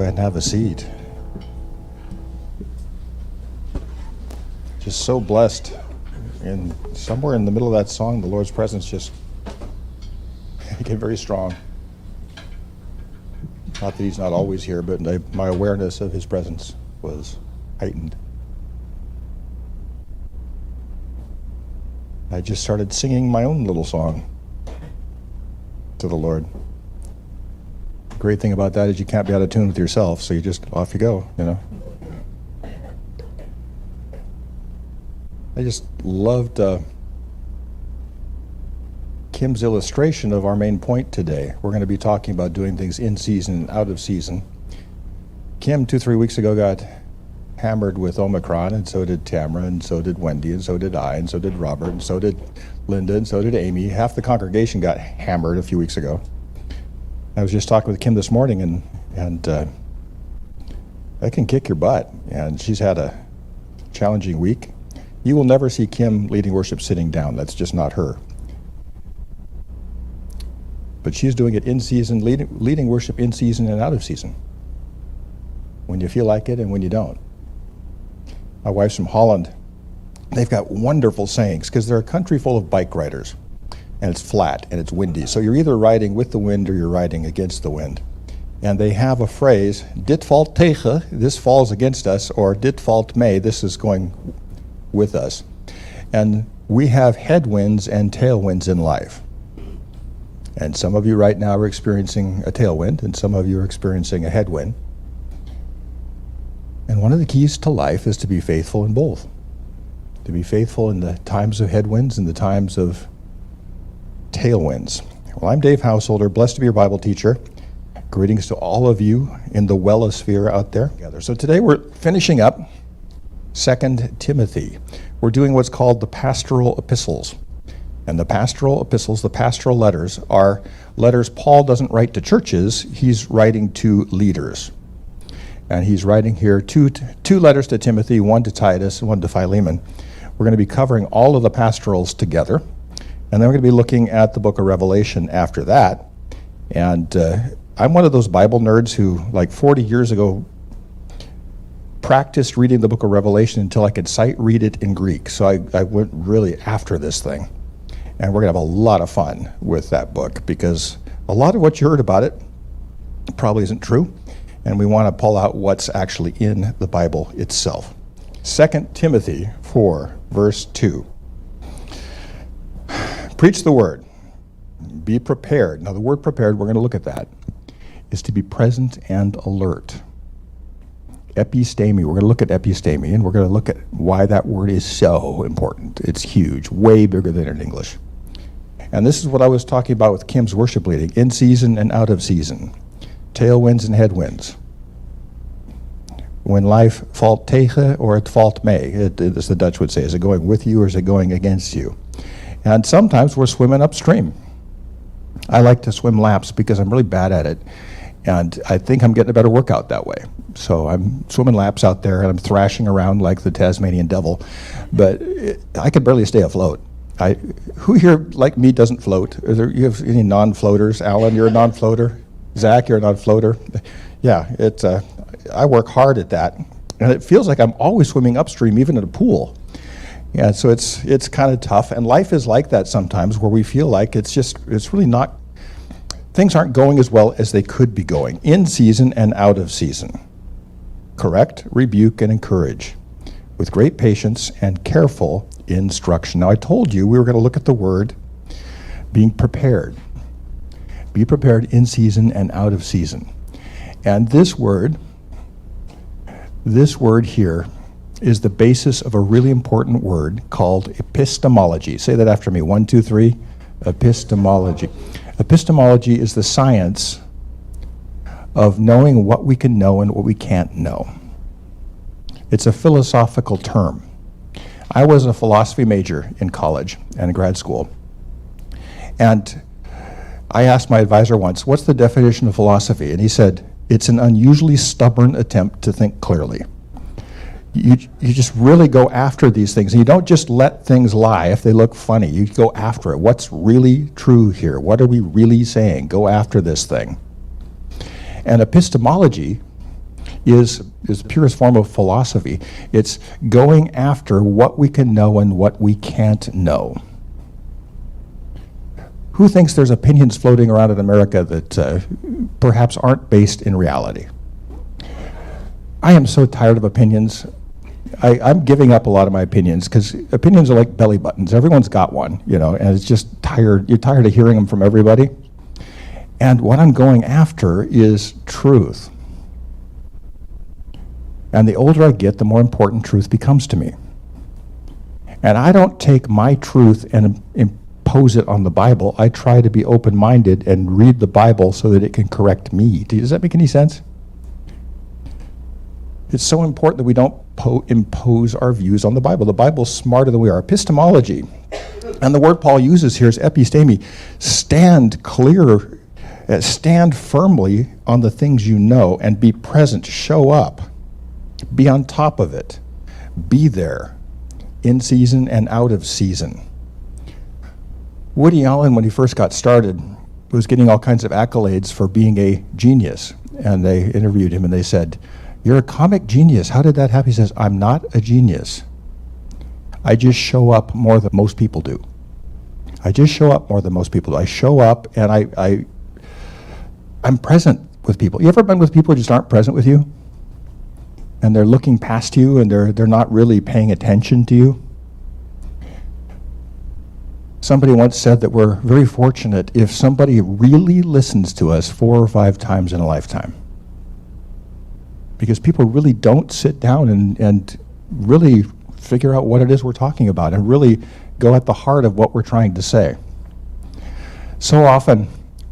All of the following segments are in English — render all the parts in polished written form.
ahead and have a seat. Just so blessed. And somewhere in the middle of that song, the Lord's presence just became very strong. Not that he's not always here, but my awareness of his presence was heightened. I just started singing my own little song to the Lord. The great thing about that is you can't be out of tune with yourself, so you just, off you go, you know. I just loved Kim's illustration of our main point today. We're going to be talking about doing things in season and out of season. Kim, 2-3 weeks ago, got hammered with Omicron, and so did Tamara, and so did Wendy, and so did I, and so did Robert, and so did Linda, and so did Amy. Half the congregation got hammered a few weeks ago. I was just talking with Kim this morning, and that can kick your butt, and she's had a challenging week. You will never see Kim leading worship sitting down. That's just not her. But she's doing it in season, leading worship in season and out of season, when you feel like it and when you don't. My wife's from Holland. They've got wonderful sayings because they're a country full of bike riders, and it's flat and it's windy. So you're either riding with the wind or you're riding against the wind. And they have a phrase, dit valt tegen, this falls against us, or dit valt mee, this is going with us. And we have headwinds and tailwinds in life. And some of you right now are experiencing a tailwind, and some of you are experiencing a headwind. And one of the keys to life is to be faithful in both. To be faithful in the times of headwinds and the times of tailwinds. Well, I'm Dave Householder, blessed to be your Bible teacher. Greetings to all of you in the Wellosphere out there. So today we're finishing up 2 Timothy. We're doing what's called the pastoral epistles. And the pastoral epistles, the pastoral letters, are letters Paul doesn't write to churches, he's writing to leaders. And he's writing here two letters to Timothy, one to Titus, and one to Philemon. We're going to be covering all of the pastorals together. And then we're going to be looking at the book of Revelation after that. And I'm one of those Bible nerds who, like 40 years ago, practiced reading the book of Revelation until I could sight read it in Greek. So I went really after this thing. And we're going to have a lot of fun with that book because a lot of what you heard about it probably isn't true. And we want to pull out what's actually in the Bible itself. 2 Timothy 4, verse 2. Preach the word. Be prepared. Now the word prepared, we're going to look at that, is to be present and alert. Episteme, we're going to look at episteme, and we're going to look at why that word is so important. It's huge, way bigger than in English. And this is what I was talking about with Kim's worship leading, in season and out of season, tailwinds and headwinds. When life valt tegen or het valt mee, as the Dutch would say, is it going with you or is it going against you? And sometimes we're swimming upstream. I like to swim laps because I'm really bad at it. And I think I'm getting a better workout that way. So I'm swimming laps out there and I'm thrashing around like the Tasmanian devil. But I could barely stay afloat. Who here, like me, doesn't float? You have any non-floaters? Alan, you're a non-floater? Zach, you're a non-floater? Yeah, I work hard at that. And it feels like I'm always swimming upstream, even in a pool. Yeah, so it's kind of tough. And life is like that sometimes where we feel like it's really not, things aren't going as well as they could be going, in season and out of season. Correct, rebuke, and encourage with great patience and careful instruction. Now, I told you we were going to look at the word being prepared. Be prepared in season and out of season. And this word here is the basis of a really important word called epistemology. Say that after me. 1, 2, 3. Epistemology. Epistemology is the science of knowing what we can know and what we can't know. It's a philosophical term. I was a philosophy major in college and in grad school. And I asked my advisor once, what's the definition of philosophy? And he said, it's an unusually stubborn attempt to think clearly. You just really go after these things. And you don't just let things lie if they look funny. You go after it. What's really true here? What are we really saying? Go after this thing. And epistemology is the purest form of philosophy. It's going after what we can know and what we can't know. Who thinks there's opinions floating around in America that perhaps aren't based in reality? I am so tired of opinions. I'm giving up a lot of my opinions because opinions are like belly buttons. Everyone's got one, and it's just tired. You're tired of hearing them from everybody. And what I'm going after is truth. And the older I get, the more important truth becomes to me. And I don't take my truth and impose it on the Bible. I try to be open-minded and read the Bible so that it can correct me. Does that make any sense? It's so important that we don't impose our views on the Bible. The Bible's smarter than we are. Epistemology, and the word Paul uses here is episteme. Stand clear, stand firmly on the things you know and be present, show up, be on top of it, be there, in season and out of season. Woody Allen, when he first got started, was getting all kinds of accolades for being a genius. And they interviewed him and they said, "You're a comic genius. How did that happen?" He says, "I'm not a genius. I just show up more than most people do. I just show up more than most people do. I show up and I'm present with people." You ever been with people who just aren't present with you? And they're looking past you and they're not really paying attention to you? Somebody once said that we're very fortunate if somebody really listens to us 4 or 5 times in a lifetime. Because people really don't sit down and really figure out what it is we're talking about and really go at the heart of what we're trying to say. So often,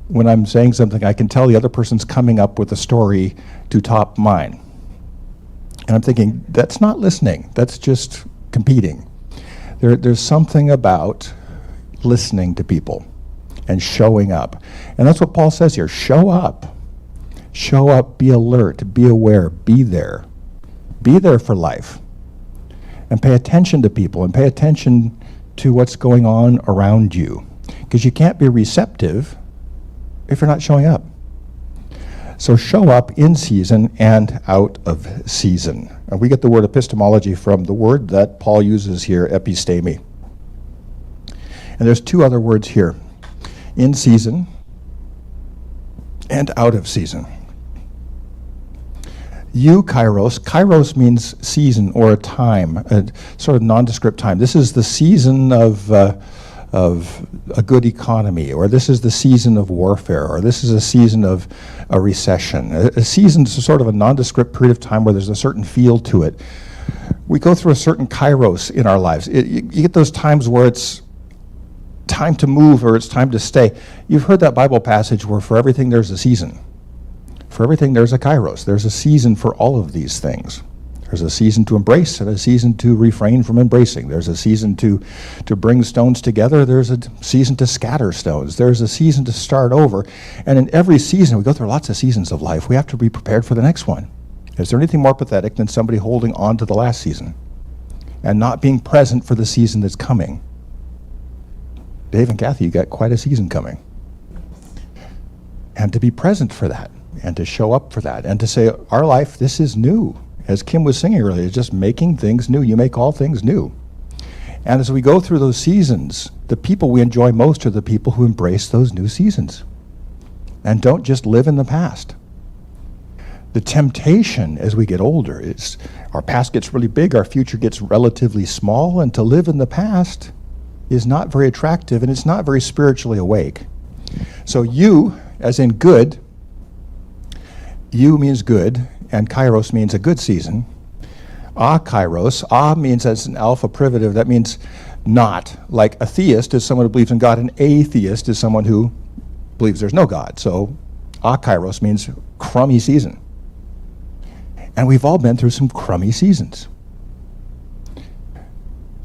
when I'm saying something, I can tell the other person's coming up with a story to top mine. And I'm thinking, that's not listening, that's just competing. There's something about listening to people and showing up. And that's what Paul says here, show up. Show up, be alert, be aware, be there. Be there for life. And pay attention to people and pay attention to what's going on around you. Because you can't be receptive if you're not showing up. So show up in season and out of season. And we get the word epistemology from the word that Paul uses here, episteme. And there's 2 other words here, in season and out of season. Kairos means season or a time, a sort of nondescript time. This is the season of a good economy, or this is the season of warfare, or this is a season of a recession. A season is sort of a nondescript period of time where there's a certain feel to it. We go through a certain kairos in our lives. You get those times where it's time to move or it's time to stay. You've heard that Bible passage where for everything there's a season. For everything there's a kairos. There's a season for all of these things. There's a season to embrace and a season to refrain from embracing. There's a season to bring stones together. There's a season to scatter stones. There's a season to start over. And in every season, we go through lots of seasons of life. We have to be prepared for the next one. Is there anything more pathetic than somebody holding on to the last season and not being present for the season that's coming? Dave and Kathy, you got quite a season coming. And to be present for that, and to show up for that, and to say, our life, this is new. As Kim was singing earlier, it's just making things new. You make all things new. And as we go through those seasons, the people we enjoy most are the people who embrace those new seasons and don't just live in the past. The temptation as we get older is our past gets really big, our future gets relatively small, and to live in the past is not very attractive and it's not very spiritually awake. So you, as in good, you means good, and kairos means a good season. Kairos, means as an alpha privative, that means not. Like a theist is someone who believes in God, an atheist is someone who believes there's no God. So kairos means crummy season. And we've all been through some crummy seasons.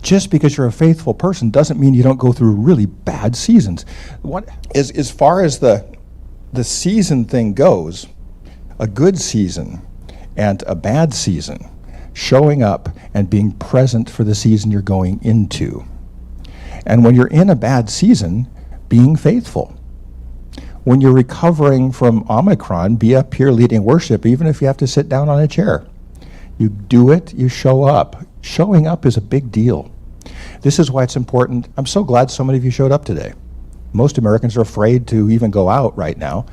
Just because you're a faithful person doesn't mean you don't go through really bad seasons. As far as the season thing goes, a good season and a bad season, showing up and being present for the season you're going into. And when you're in a bad season, being faithful. When you're recovering from Omicron, be up here leading worship, even if you have to sit down on a chair. You do it, you show up. Showing up is a big deal. This is why it's important. I'm so glad so many of you showed up today. Most Americans are afraid to even go out right now,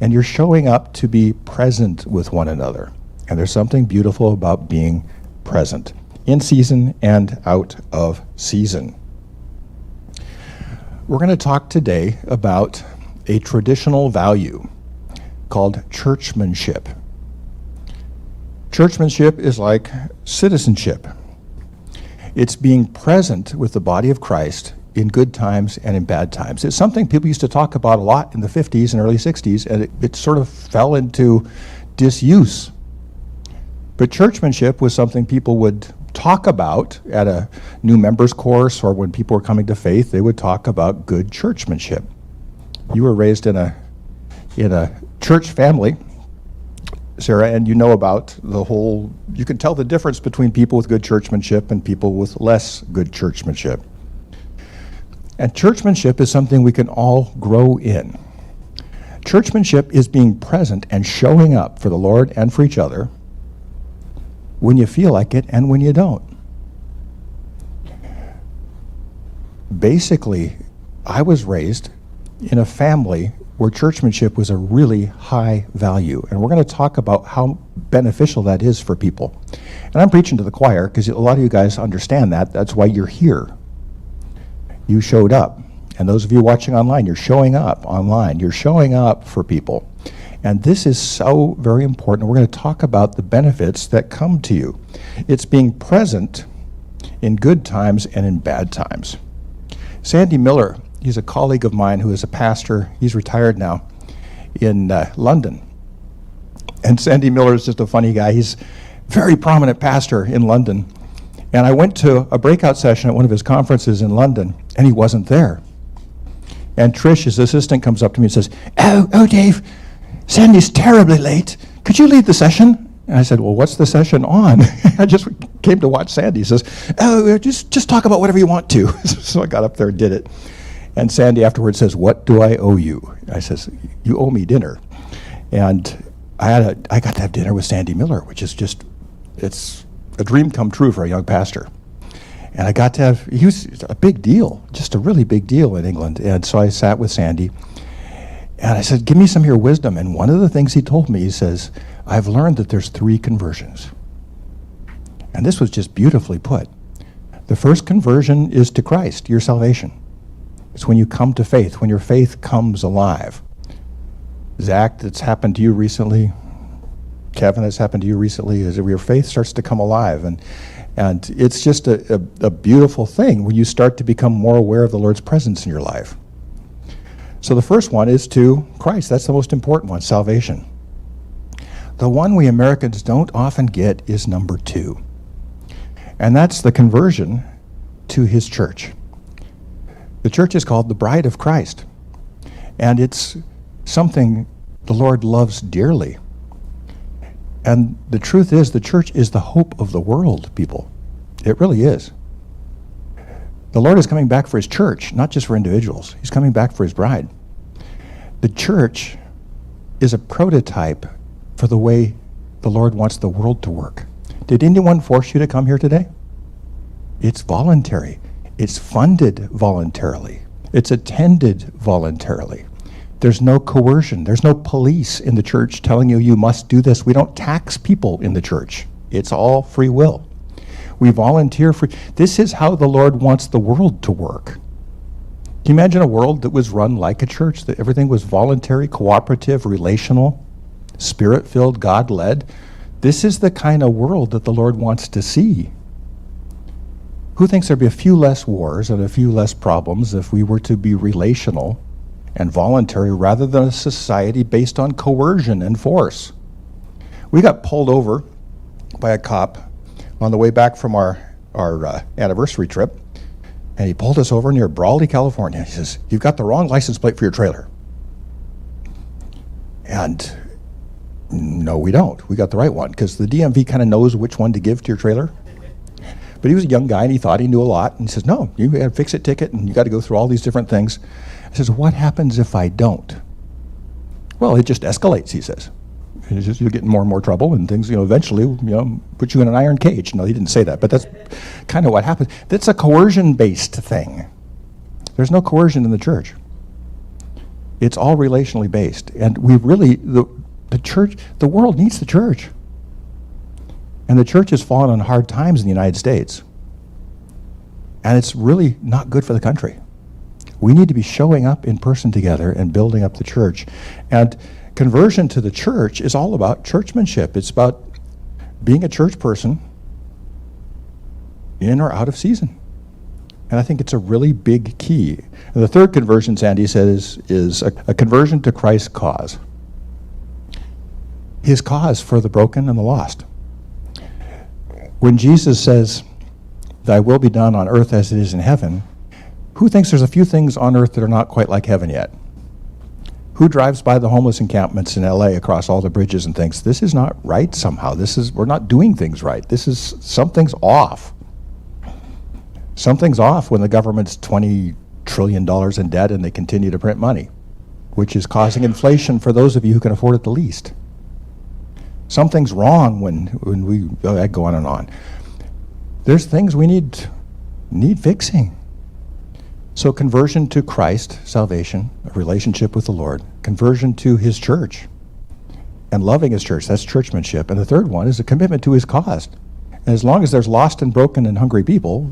and you're showing up to be present with one another. And there's something beautiful about being present, in season and out of season. We're going to talk today about a traditional value called churchmanship. Churchmanship is like citizenship. It's being present with the body of Christ in good times and in bad times. It's something people used to talk about a lot in the 50s and early 60s, and it sort of fell into disuse. But churchmanship was something people would talk about at a new members course, or when people were coming to faith, they would talk about good churchmanship. You were raised in a church family, Sarah, and you know about the whole, you can tell the difference between people with good churchmanship and people with less good churchmanship. And churchmanship is something we can all grow in. Churchmanship is being present and showing up for the Lord and for each other when you feel like it and when you don't. Basically, I was raised in a family where churchmanship was a really high value. And we're going to talk about how beneficial that is for people. And I'm preaching to the choir because a lot of you guys understand that. That's why you're here. You showed up. And those of you watching online, you're showing up online. You're showing up for people. And this is so very important. We're going to talk about the benefits that come to you. It's being present in good times and in bad times. Sandy Miller, he's a colleague of mine who is a pastor. He's retired now in London. And Sandy Miller is just a funny guy. He's a very prominent pastor in London. And I went to a breakout session at one of his conferences in London, and he wasn't there. And Trish, his assistant, comes up to me and says, Oh, Dave, Sandy's terribly late. Could you lead the session? And I said, well, what's the session on? I just came to watch Sandy. He says, just talk about whatever you want to. So I got up there and did it. And Sandy afterwards says, what do I owe you? I says, you owe me dinner. And I got to have dinner with Sandy Miller, which is just, it's a dream come true for a young pastor. And I got to have, he was a big deal, just a really big deal in England. And so I sat with Sandy, and I said, give me some of your wisdom. And one of the things he told me, he says, I've learned that there's 3 conversions. And this was just beautifully put. The first conversion is to Christ, your salvation. It's when you come to faith, when your faith comes alive. Zach, that's happened to you recently. Kevin, that's happened to you recently, is your faith starts to come alive. And it's just a beautiful thing when you start to become more aware of the Lord's presence in your life. So the first one is to Christ. That's the most important one, salvation. The one we Americans don't often get is number 2. And that's the conversion to his church. The church is called the bride of Christ. And it's something the Lord loves dearly. And the truth is, the church is the hope of the world, people. It really is. The Lord is coming back for his church, not just for individuals. He's coming back for his bride. The church is a prototype for the way the Lord wants the world to work. Did anyone force you to come here today? It's voluntary. It's funded voluntarily. It's attended voluntarily. There's no coercion. There's no police in the church telling you must do this. We don't tax people in the church. It's all free will. We volunteer for. This is how the Lord wants the world to work. Can you imagine a world that was run like a church, that everything was voluntary, cooperative, relational, spirit-filled, God-led? This is the kind of world that the Lord wants to see. Who thinks there'd be a few less wars and a few less problems if we were to be relational and voluntary rather than a society based on coercion and force? We got pulled over by a cop on the way back from our anniversary trip, and he pulled us over near Brawley, California. He says, you've got the wrong license plate for your trailer. And no, we don't. We got the right one, because the DMV kind of knows which one to give to your trailer. But he was a young guy, and he thought he knew a lot. And he says, no, you got a fix-it ticket, and you got to go through all these different things. I says, what happens if I don't? Well, it just escalates, he says. It's just, you'll get in more and more trouble, and things, eventually, put you in an iron cage. No, he didn't say that, but that's kind of what happens. That's a coercion-based thing. There's no coercion in the church. It's all relationally based. And we really, the church, the world needs the church. And the church has fallen on hard times in the United States. And it's really not good for the country. We need to be showing up in person together and building up the church. And conversion to the church is all about churchmanship. It's about being a church person in or out of season. And I think it's a really big key. And the third conversion, Sandy says, is a conversion to Christ's cause. His cause for the broken and the lost. When Jesus says, "Thy will be done on earth as it is in heaven," who thinks there's a few things on earth that are not quite like heaven yet? Who drives by the homeless encampments in LA across all the bridges and thinks, this is not right somehow, we're not doing things right, something's off. Something's off when the government's $20 trillion in debt and they continue to print money, which is causing inflation for those of you who can afford it the least. Something's wrong when I go on and on. There's things we need fixing. So conversion to Christ, salvation, a relationship with the Lord, conversion to his church, and loving his church, that's churchmanship. And the third one is a commitment to his cause. And as long as there's lost and broken and hungry people,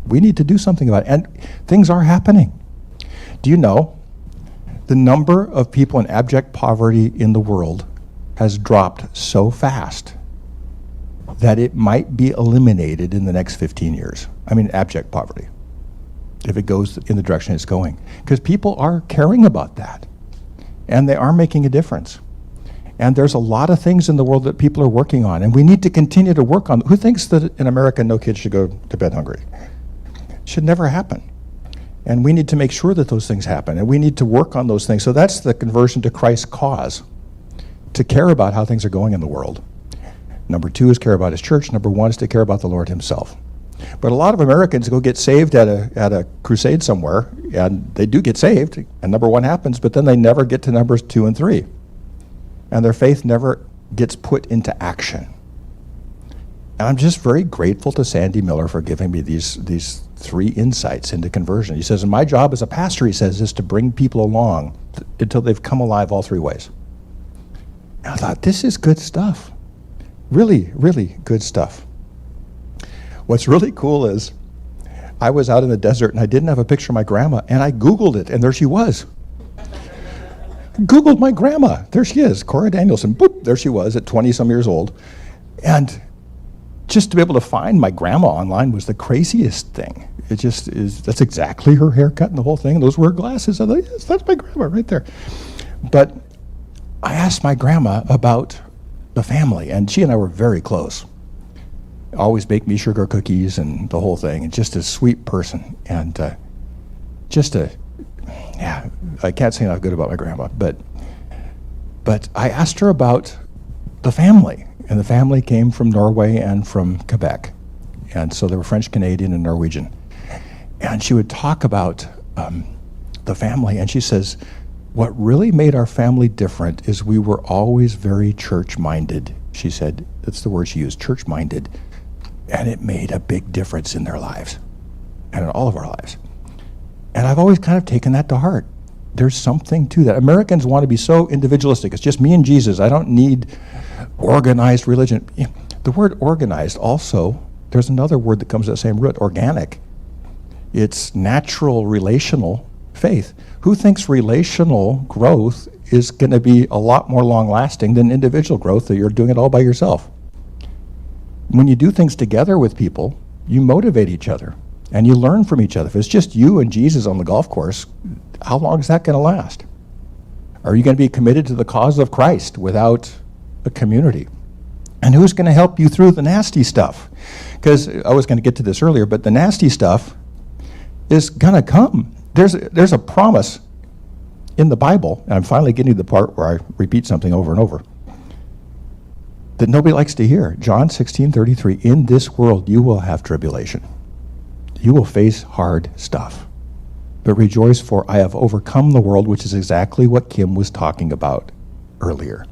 we need to do something about it. And things are happening. Do you know the number of people in abject poverty in the world has dropped so fast that it might be eliminated in the next 15 years? I mean, abject poverty, if it goes in the direction it's going. Because people are caring about that, and they are making a difference. And there's a lot of things in the world that people are working on, and we need to continue to work on. Who thinks that in America no kids should go to bed hungry? It should never happen. And we need to make sure that those things happen, and we need to work on those things. So that's the conversion to Christ's cause, to care about how things are going in the world. Number two is care about his church. Number one is to care about the Lord himself. But a lot of Americans go get saved at a crusade somewhere, and they do get saved, and number one happens, but then they never get to numbers 2 and 3. And their faith never gets put into action. And I'm just very grateful to Sandy Miller for giving me these 3 insights into conversion. He says, and my job as a pastor, he says, is to bring people along until they've come alive all 3 ways. And I thought, this is good stuff. Really, really good stuff. What's really cool is I was out in the desert and I didn't have a picture of my grandma, and I Googled it, and there she was. Googled my grandma. There she is, Cora Danielson. Boop, there she was at 20-some years old. And just to be able to find my grandma online was the craziest thing. It just is, that's exactly her haircut and the whole thing. And those were her glasses. I thought, yes, that's my grandma right there. But I asked my grandma about the family, and she and I were very close. Always make me sugar cookies and the whole thing, and just a sweet person. And I can't say enough good about my grandma, but I asked her about the family, and the family came from Norway and from Quebec, and so they were French, Canadian, and Norwegian. And she would talk about the family, and she says, what really made our family different is we were always very church-minded. She said, that's the word she used, church-minded, and it made a big difference in their lives, and in all of our lives. And I've always kind of taken that to heart. There's something to that. Americans want to be so individualistic. It's just me and Jesus. I don't need organized religion. The word organized also, there's another word that comes to the same root, organic. It's natural, relational faith. Who thinks relational growth is going to be a lot more long-lasting than individual growth that you're doing it all by yourself? When you do things together with people, you motivate each other. And you learn from each other. If it's just you and Jesus on the golf course, how long is that going to last? Are you going to be committed to the cause of Christ without a community? And who's going to help you through the nasty stuff? Because I was going to get to this earlier, but the nasty stuff is going to come. There's a promise in the Bible, and I'm finally getting to the part where I repeat something over and over, that nobody likes to hear. John 16:33, in this world you will have tribulation. You will face hard stuff. but rejoice, for I have overcome the world, which is exactly what Kim was talking about earlier.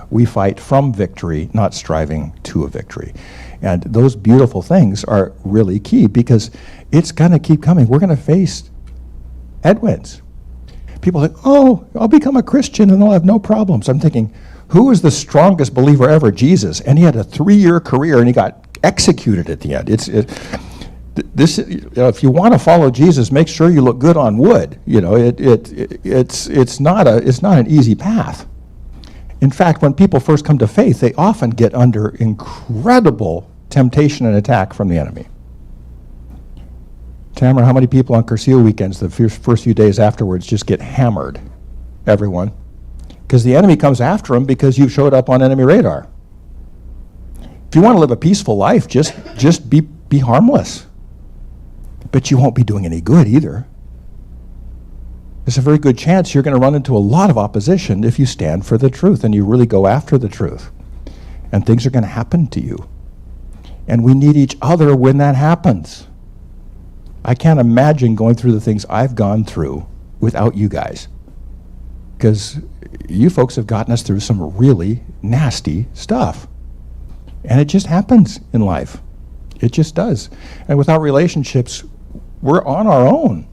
We fight from victory, not striving to a victory. And those beautiful things are really key, because it's going to keep coming. We're going to face headwinds. People think, oh, I'll become a Christian and I'll have no problems. I'm thinking, who was the strongest believer ever? Jesus. And he had a 3-year career and he got executed at the end. If you want to follow Jesus, make sure you look good on wood. It's not an easy path. In fact, when people first come to faith, they often get under incredible temptation and attack from the enemy. Tamara, how many people on Cursillo weekends the first few days afterwards just get hammered? Everyone. Because the enemy comes after them because you showed up on enemy radar. If you want to live a peaceful life, just be harmless. But you won't be doing any good either. There's a very good chance you're going to run into a lot of opposition if you stand for the truth and you really go after the truth. And things are going to happen to you. And we need each other when that happens. I can't imagine going through the things I've gone through without you guys. Because you folks have gotten us through some really nasty stuff. And it just happens in life. It just does. And without relationships, we're on our own.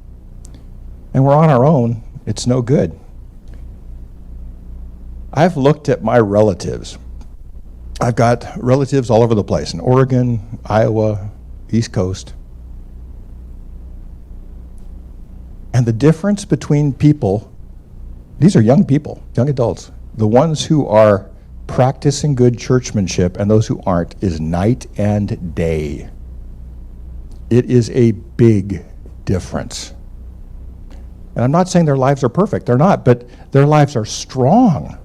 And we're on our own, it's no good. I've looked at my relatives. I've got relatives all over the place, in Oregon, Iowa, East Coast. And the difference between people, these are young people, young adults, the ones who are practicing good churchmanship and those who aren't, is night and day. It is a big difference. And I'm not saying their lives are perfect, they're not, but their lives are strong,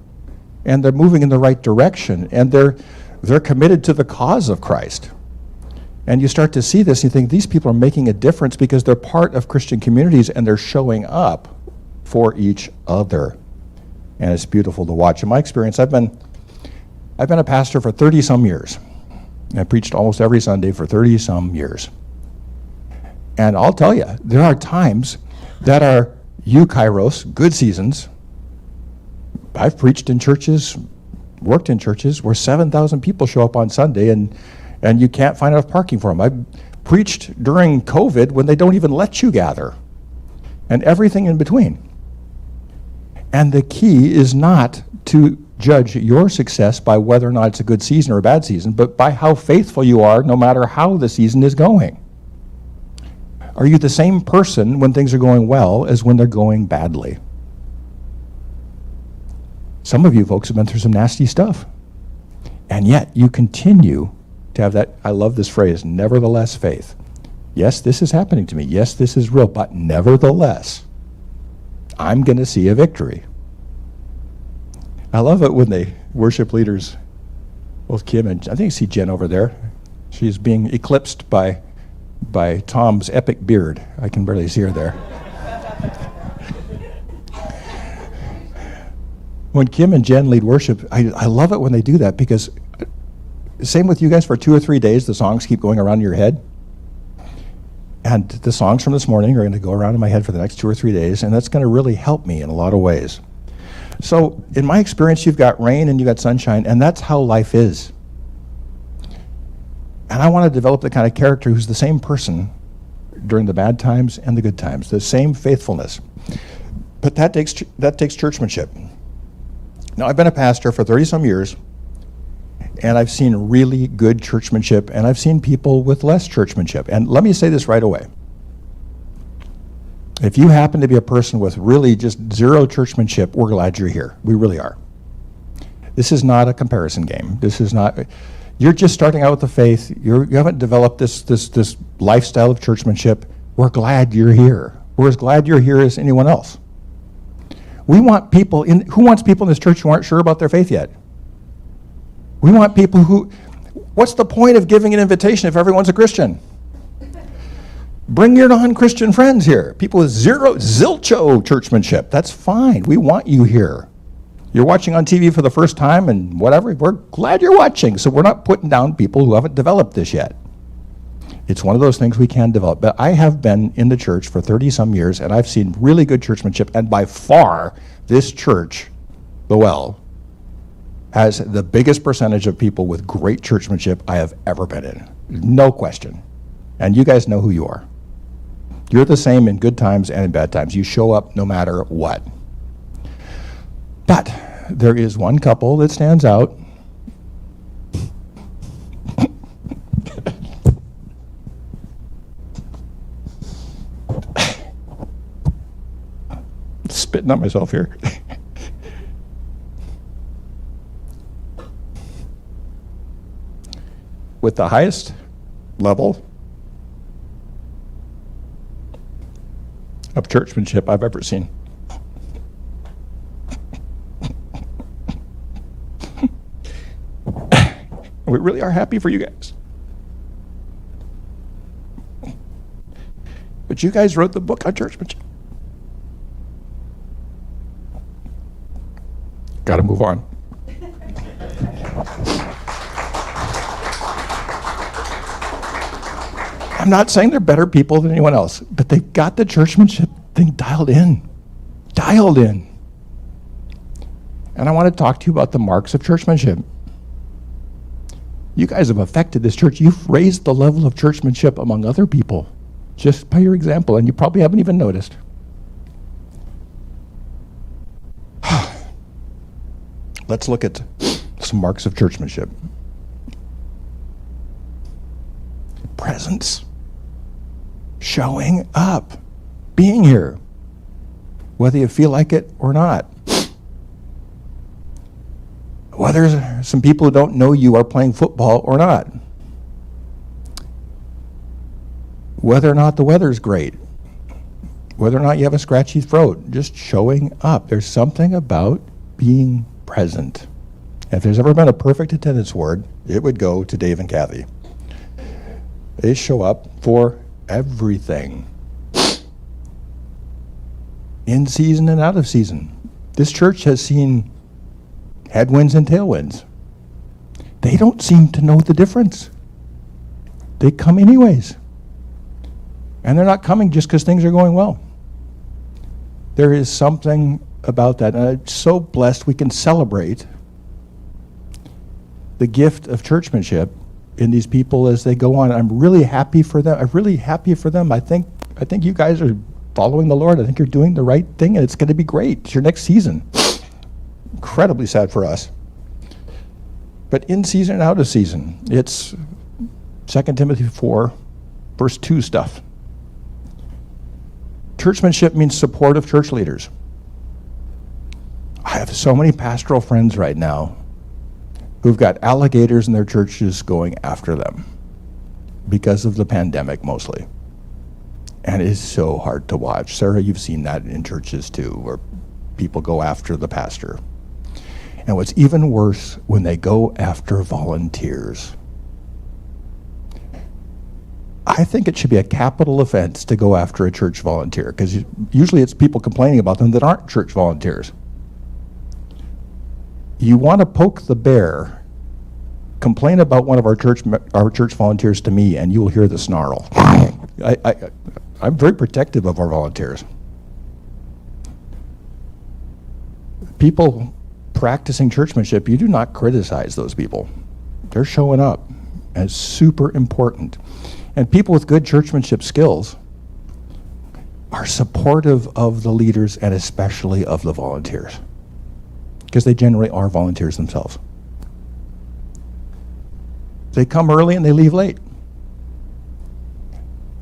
and they're moving in the right direction, and they're committed to the cause of Christ. And you start to see this, and you think these people are making a difference because they're part of Christian communities and they're showing up for each other. And it's beautiful to watch. In my experience, I've been a pastor for 30-some years. I preached almost every Sunday for 30-some years. And I'll tell you, there are times that are Kairos, good seasons. I've preached in churches, worked in churches where 7,000 people show up on Sunday and you can't find enough parking for them. I've preached during COVID when they don't even let you gather, and everything in between. And the key is not to judge your success by whether or not it's a good season or a bad season, but by how faithful you are no matter how the season is going. Are you the same person when things are going well as when they're going badly? Some of you folks have been through some nasty stuff, and yet you continue to have that, I love this phrase, nevertheless faith. Yes, this is happening to me. Yes, this is real, but nevertheless, I'm going to see a victory. I love it when the worship leaders, both Kim and I think I see Jen over there. She's being eclipsed by Tom's epic beard. I can barely see her there. When Kim and Jen lead worship, I love it when they do that, because same with you guys, for 2 or 3 days, the songs keep going around in your head. And the songs from this morning are going to go around in my head for the next 2 or 3 days, and that's going to really help me in a lot of ways. So in my experience, you've got rain and you've got sunshine, and that's how life is. And I want to develop the kind of character who's the same person during the bad times and the good times, the same faithfulness. But that takes churchmanship. Now, I've been a pastor for 30-some years, and I've seen really good churchmanship, and I've seen people with less churchmanship. And let me say this right away. If you happen to be a person with really just zero churchmanship, we're glad you're here. We really are. This is not a comparison game. This is not... You're just starting out with the faith. You haven't developed this lifestyle of churchmanship. We're glad you're here. We're as glad you're here as anyone else. Who wants people in this church who aren't sure about their faith yet? We want people what's the point of giving an invitation if everyone's a Christian? Bring your non-Christian friends here. People with zilcho churchmanship. That's fine. We want you here. You're watching on TV for the first time and whatever, we're glad you're watching. So we're not putting down people who haven't developed this yet. It's one of those things we can develop. But I have been in the church for 30-some years, and I've seen really good churchmanship, and by far, this church, the Well, has the biggest percentage of people with great churchmanship I have ever been in. No question. And you guys know who you are. You're the same in good times and in bad times. You show up no matter what. But there is one couple that stands out. Spitting on myself here. With the highest level of churchmanship I've ever seen. We really are happy for you guys. But you guys wrote the book on churchmanship. Got to move on. I'm not saying they're better people than anyone else, but they got the churchmanship thing dialed in. Dialed in. And I want to talk to you about the marks of churchmanship. You guys have affected this church. You've raised the level of churchmanship among other people just by your example, and you probably haven't even noticed. Let's look at some marks of churchmanship. Presence. Showing up. Being here. Whether you feel like it or not. Whether some people who don't know you are playing football or not. Whether or not the weather's great. Whether or not you have a scratchy throat. Just showing up. There's something about being present. If there's ever been a perfect attendance word, it would go to Dave and Kathy. They show up for everything. In season and out of season. This church has seen headwinds and tailwinds. They don't seem to know the difference. They come anyways. And they're not coming just because things are going well. There is something about that, and I'm so blessed we can celebrate the gift of churchmanship in these people as they go on. I'm really happy for them. I'm really happy for them. I think you guys are following the Lord. I think you're doing the right thing, and it's going to be great. It's your next season. Incredibly sad for us. But in season and out of season, it's 2 Timothy 4, verse 2 stuff. Churchmanship means support of church leaders. I have so many pastoral friends right now who've got alligators in their churches going after them because of the pandemic mostly. And it is so hard to watch. Sarah, you've seen that in churches too, where people go after the pastor. And what's even worse, when they go after volunteers. I think it should be a capital offense to go after a church volunteer, because usually it's people complaining about them that aren't church volunteers. You want to poke the bear, complain about one of our church volunteers to me, and you will hear the snarl. I'm very protective of our volunteers. People practicing churchmanship, you do not criticize those people. They're showing up, and it's super important. And people with good churchmanship skills are supportive of the leaders and especially of the volunteers, because they generally are volunteers themselves. They come early and they leave late.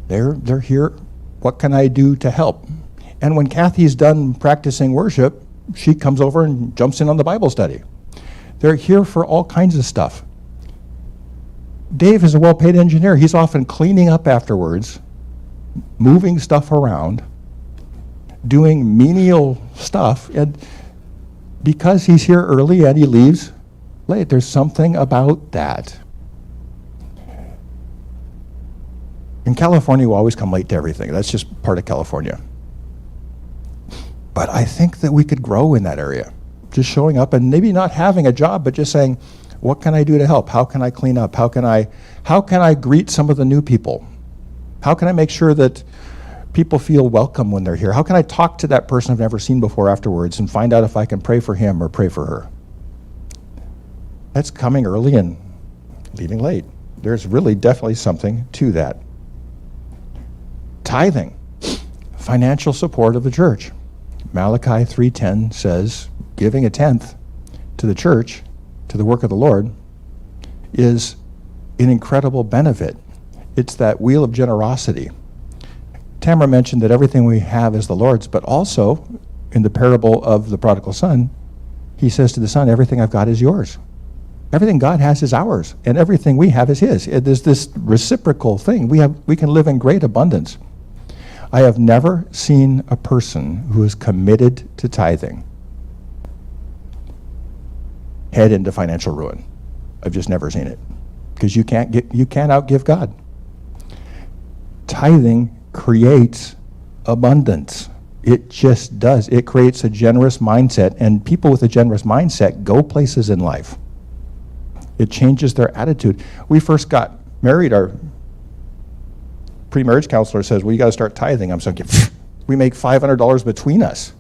They're here, what can I do to help? And when Kathy's done practicing worship, she comes over and jumps in on the Bible study. They're here for all kinds of stuff. Dave is a well-paid engineer. He's often cleaning up afterwards, moving stuff around, doing menial stuff, and because he's here early and he leaves late, there's something about that. In California, we always come late to everything. That's just part of California. But I think that we could grow in that area. Just showing up and maybe not having a job, but just saying, what can I do to help? How can I clean up? How can I greet some of the new people? How can I make sure that people feel welcome when they're here? How can I talk to that person I've never seen before afterwards and find out if I can pray for him or pray for her? That's coming early and leaving late. There's really definitely something to that. Tithing, financial support of the church. Malachi 3:10 says, giving a tenth to the church, to the work of the Lord, is an incredible benefit. It's that wheel of generosity. Tamara mentioned that everything we have is the Lord's, but also in the parable of the prodigal son, he says to the son, everything I've got is yours. Everything God has is ours, and everything we have is his. There's this reciprocal thing. We can live in great abundance. I have never seen a person who is committed to tithing head into financial ruin. I've just never seen it, because you can't outgive God. Tithing creates abundance. It just does. It creates a generous mindset, and people with a generous mindset go places in life. It changes their attitude. We first got married, our pre-marriage counselor says, well, you got to start tithing. I'm saying, we make $500 between us.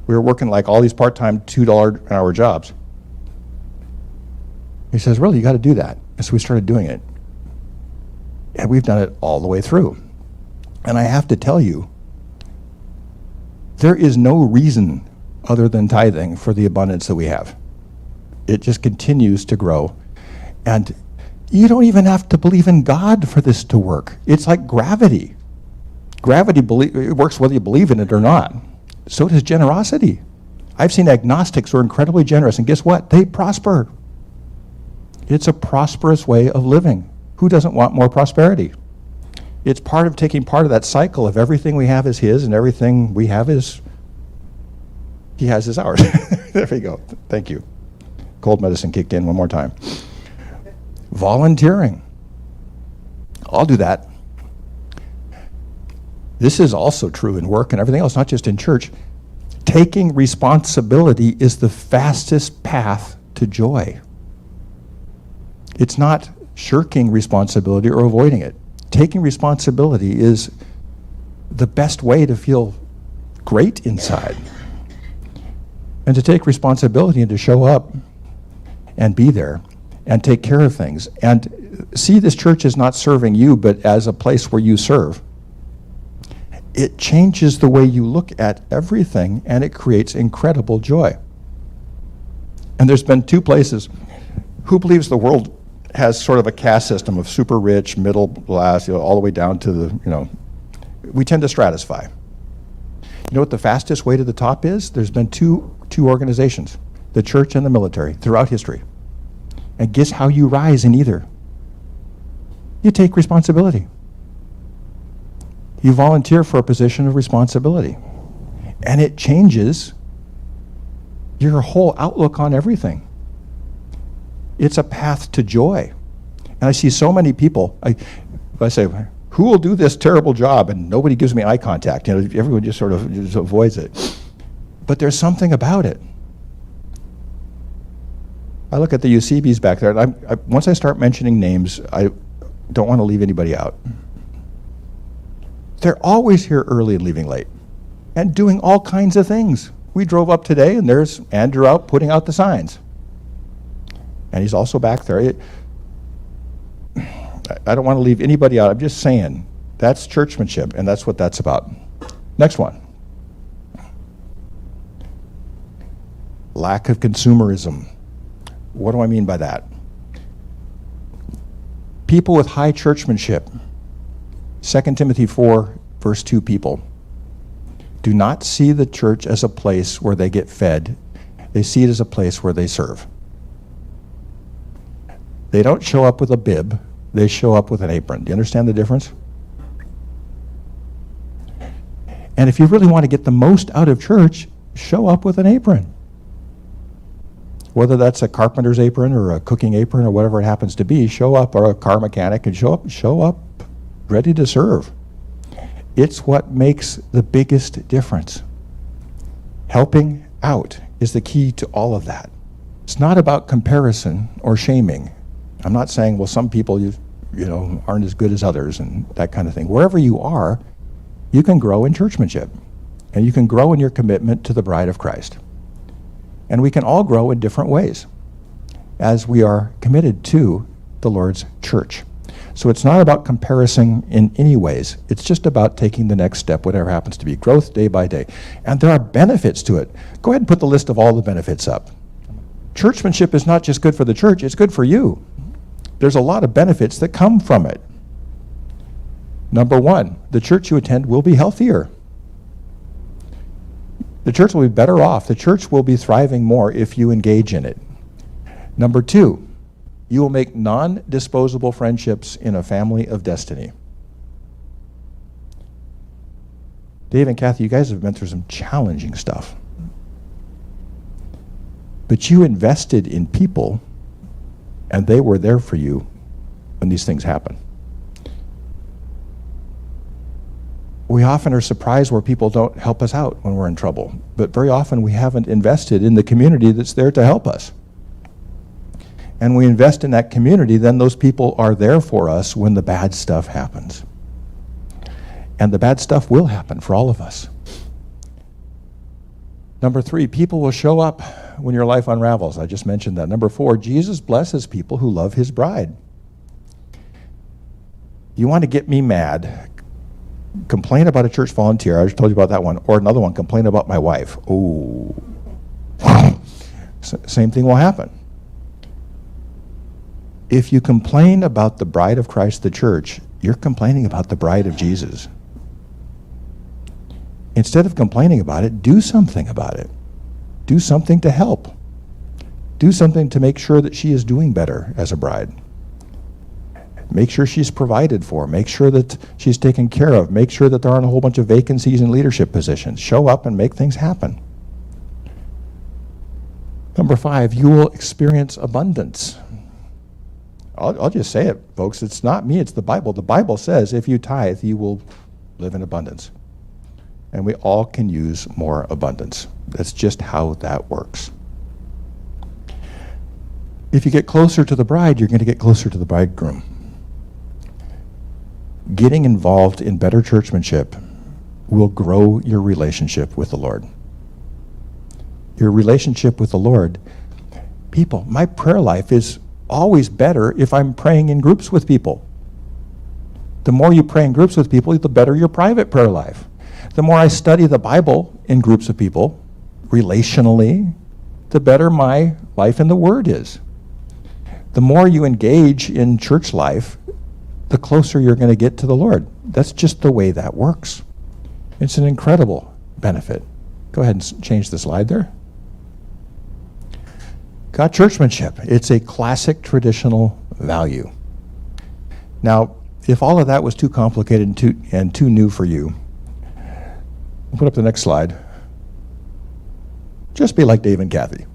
We were working like all these part-time $2 an hour jobs. He says, really, you got to do that. And so we started doing it. And we've done it all the way through. And I have to tell you, there is no reason other than tithing for the abundance that we have. It just continues to grow. And you don't even have to believe in God for this to work. It's like gravity. Gravity it works whether you believe in it or not. So does generosity. I've seen agnostics who are incredibly generous, and guess what? They prosper. It's a prosperous way of living. Who doesn't want more prosperity? It's part of taking part of that cycle of everything we have is his, and everything we have is he has is ours. There we go. Thank you. Cold medicine kicked in one more time. Volunteering. I'll do that. This is also true in work and everything else, not just in church. Taking responsibility is the fastest path to joy. It's not shirking responsibility or avoiding it. Taking responsibility is the best way to feel great inside. And to take responsibility and to show up and be there and take care of things. And see this church as not serving you, but as a place where you serve. It changes the way you look at everything, and it creates incredible joy. And there's been two places. Who believes the world has sort of a caste system of super rich, middle class, all the way down to the, we tend to stratify. You know what the fastest way to the top is? There's been two organizations, the church and the military, throughout history. And guess how you rise in either? You take responsibility. You volunteer for a position of responsibility. And it changes your whole outlook on everything. It's a path to joy. And I see so many people, I say, who will do this terrible job? And nobody gives me eye contact. Everyone just sort of just avoids it. But there's something about it. I look at the UCBs back there, and once I start mentioning names, I don't want to leave anybody out. They're always here early and leaving late, and doing all kinds of things. We drove up today, and there's Andrew out putting out the signs. And he's also back there. I don't want to leave anybody out. I'm just saying, that's churchmanship, and that's what that's about. Next one. Lack of consumerism. What do I mean by that? People with high churchmanship, 2 Timothy 4, verse 2 people, do not see the church as a place where they get fed. They see it as a place where they serve. They don't show up with a bib. They show up with an apron. Do you understand the difference? And if you really want to get the most out of church, show up with an apron. Whether that's a carpenter's apron or a cooking apron or whatever it happens to be, show up, or a car mechanic, and show up ready to serve. It's what makes the biggest difference. Helping out is the key to all of that. It's not about comparison or shaming. I'm not saying, well, some people, aren't as good as others and that kind of thing. Wherever you are, you can grow in churchmanship, and you can grow in your commitment to the bride of Christ. And we can all grow in different ways as we are committed to the Lord's church. So it's not about comparison in any ways. It's just about taking the next step, whatever happens to be, growth day by day. And there are benefits to it. Go ahead and put the list of all the benefits up. Churchmanship is not just good for the church, it's good for you. There's a lot of benefits that come from it. Number one, the church you attend will be healthier. The church will be better off. The church will be thriving more if you engage in it. Number two, you will make non-disposable friendships in a family of destiny. Dave and Kathy, you guys have been through some challenging stuff. But you invested in people, and they were there for you when these things happen. We often are surprised where people don't help us out when we're in trouble, but very often we haven't invested in the community that's there to help us. And we invest in that community, then those people are there for us when the bad stuff happens. And the bad stuff will happen for all of us. Number three, people will show up when your life unravels. I just mentioned that. Number four, Jesus blesses people who love his bride. You want to get me mad, complain about a church volunteer, I just told you about that one, or another one, complain about my wife. Oh, same thing will happen. If you complain about the bride of Christ, the church, you're complaining about the bride of Jesus. Instead of complaining about it, do something about it. Do something to help. Do something to make sure that she is doing better as a bride. Make sure she's provided for. Make sure that she's taken care of. Make sure that there aren't a whole bunch of vacancies in leadership positions. Show up and make things happen. Number five, you will experience abundance. I'll just say it, folks. It's not me, it's the Bible. The Bible says if you tithe, you will live in abundance. And we all can use more abundance. That's just how that works. If you get closer to the bride, you're going to get closer to the bridegroom. Getting involved in better churchmanship will grow your relationship with the Lord. Your relationship with the Lord, people, my prayer life is always better if I'm praying in groups with people. The more you pray in groups with people, the better your private prayer life. The more I study the Bible in groups of people, relationally, the better my life in the Word is. The more you engage in church life, the closer you're going to get to the Lord. That's just the way that works. It's an incredible benefit. Go ahead and change the slide there. God churchmanship. It's a classic traditional value. Now, if all of that was too complicated and too new for you, we'll put up the next slide. Just be like Dave and Kathy.